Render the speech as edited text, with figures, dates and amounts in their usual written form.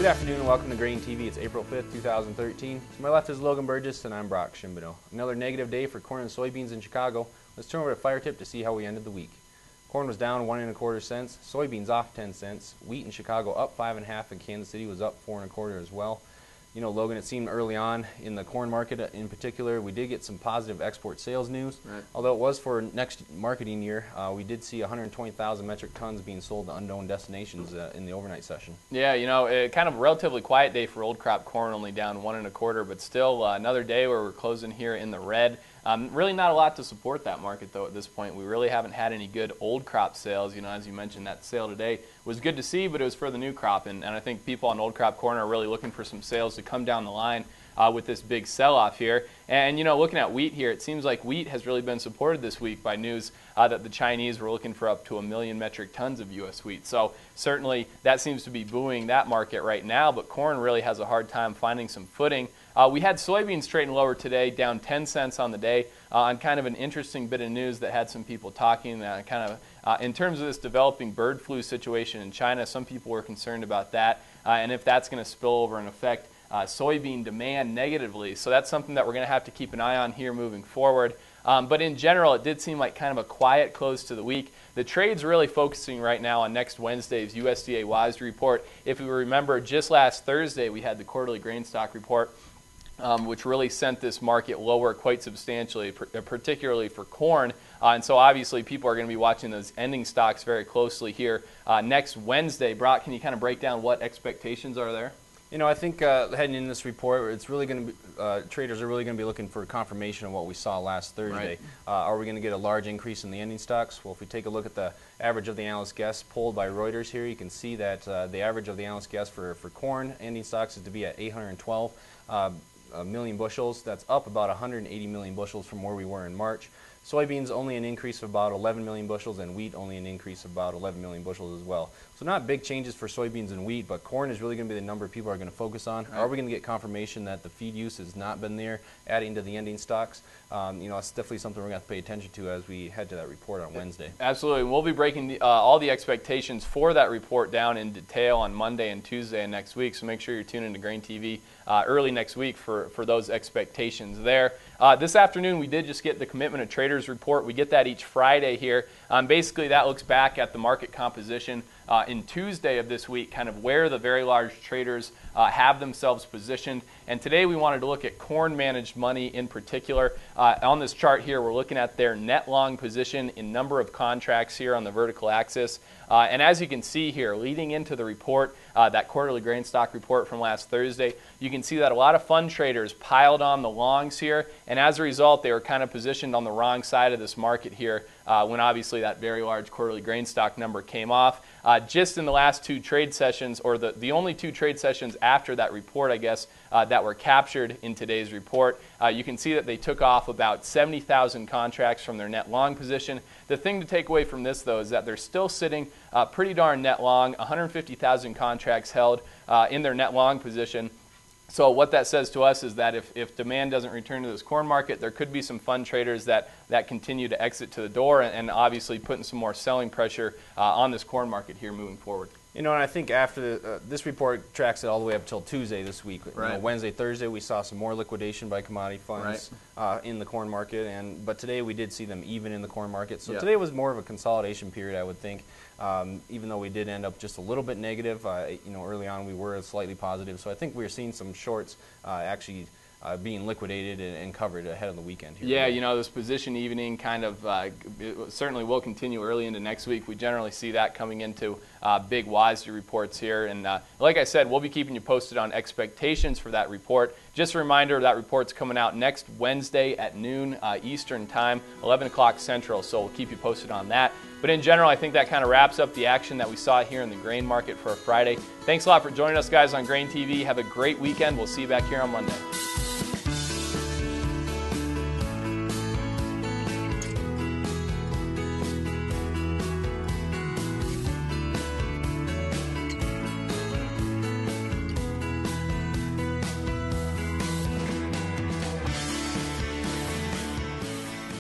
Good afternoon and welcome to GrainTV. It's April 5th, 2013. To my left is Logan Burgess and I'm Brock Shimbino. Another negative day for corn and soybeans in Chicago. Let's turn over to Fire Tip to see how we ended the week. Corn was down 1 1/4 cents, soybeans off 10 cents, wheat in Chicago up 5 1/2, and Kansas City was up 4 1/4 as well. You know, Logan, it seemed early on in the corn market in particular, we did get some positive export sales news. Right. Although it was for next marketing year, we did see 120,000 metric tons being sold to unknown destinations in the overnight session. Yeah, you know, kind of a relatively quiet day for old crop corn, only down 1 1/4, but still another day where we're closing here in the red. Really not a lot to support that market, though, at this point. We really haven't had any good old crop sales. You know, as you mentioned, that sale today was good to see, but it was for the new crop, and I think people on old crop corn are really looking for some sales to come down the line with this big sell-off here. And, you know, looking at wheat here, it seems like wheat has really been supported this week by news that the Chinese were looking for up to 1 million metric tons of U.S. wheat. So certainly that seems to be buoying that market right now, but corn really has a hard time finding some footing. We had soybeans trading lower today, down 10 cents on the day, on kind of an interesting bit of news that had some people talking in terms of this developing bird flu situation in China. Some people were concerned about that, and if that's going to spill over and affect soybean demand negatively. So that's something that we're going to have to keep an eye on here moving forward. But in general, it did seem like kind of a quiet close to the week. The trade's really focusing right now on next Wednesday's USDA WASDE report. If we remember, just last Thursday we had the quarterly grain stock report, which really sent this market lower quite substantially, particularly for corn. And so obviously people are going to be watching those ending stocks very closely here next Wednesday. Brock, can you kind of break down what expectations are there? You know, I think heading in this report, it's really going to be, traders are really going to be looking for confirmation of what we saw last Thursday. Right. Are we going to get a large increase in the ending stocks? Well, if we take a look at the average of the analyst guess polled by Reuters here, you can see that the average of the analyst guess for corn ending stocks is to be at 812 million bushels. That's up about 180 million bushels from where we were in March. Soybeans only an increase of about 11 million bushels, and wheat only an increase of about 11 million bushels as well. So not big changes for soybeans and wheat, but corn is really going to be the number people are going to focus on. Right. Are we going to get confirmation that the feed use has not been there, adding to the ending stocks? You know, it's definitely something we're going to have to pay attention to as we head to that report on Wednesday. Absolutely. We'll be breaking all the expectations for that report down in detail on Monday and Tuesday and next week, so make sure you're tuning into GrainTV early next week for those expectations there. This afternoon, we did just get the Commitment of Traders report. We get that each Friday here. Basically, that looks back at the market composition in Tuesday of this week, kind of where the very large traders have themselves positioned. And today we wanted to look at corn managed money in particular. On this chart here, we're looking at their net long position in number of contracts here on the vertical axis. And as you can see here, leading into the report, that quarterly grain stock report from last Thursday, you can see that a lot of fund traders piled on the longs here, and as a result, they were kind of positioned on the wrong side of this market here when obviously that very large quarterly grain stock number came off. Just in the last two trade sessions, or the only two trade sessions after that report, I guess, that were captured in today's report, you can see that they took off about 70,000 contracts from their net long position. The thing to take away from this, though, is that they're still sitting pretty darn net long, 150,000 contracts held in their net long position. So what that says to us is that if demand doesn't return to this corn market, there could be some fund traders that continue to exit to the door, and obviously putting some more selling pressure on this corn market here moving forward. You know, and I think after this report tracks it all the way up till Tuesday this week. Right. You know, Wednesday, Thursday, we saw some more liquidation by commodity funds in the corn market, but today we did see them even in the corn market. So today was more of a consolidation period, I would think. Even though we did end up just a little bit negative, you know, early on we were slightly positive. So I think we're seeing some shorts actually being liquidated and covered ahead of the weekend here. Yeah, you know, this position evening kind of it certainly will continue early into next week. We generally see that coming into big WASDE reports here. And like I said, we'll be keeping you posted on expectations for that report. Just a reminder, that report's coming out next Wednesday at noon Eastern Time, 11 o'clock Central, so we'll keep you posted on that. But in general, I think that kind of wraps up the action that we saw here in the grain market for a Friday. Thanks a lot for joining us, guys, on GrainTV. Have a great weekend. We'll see you back here on Monday.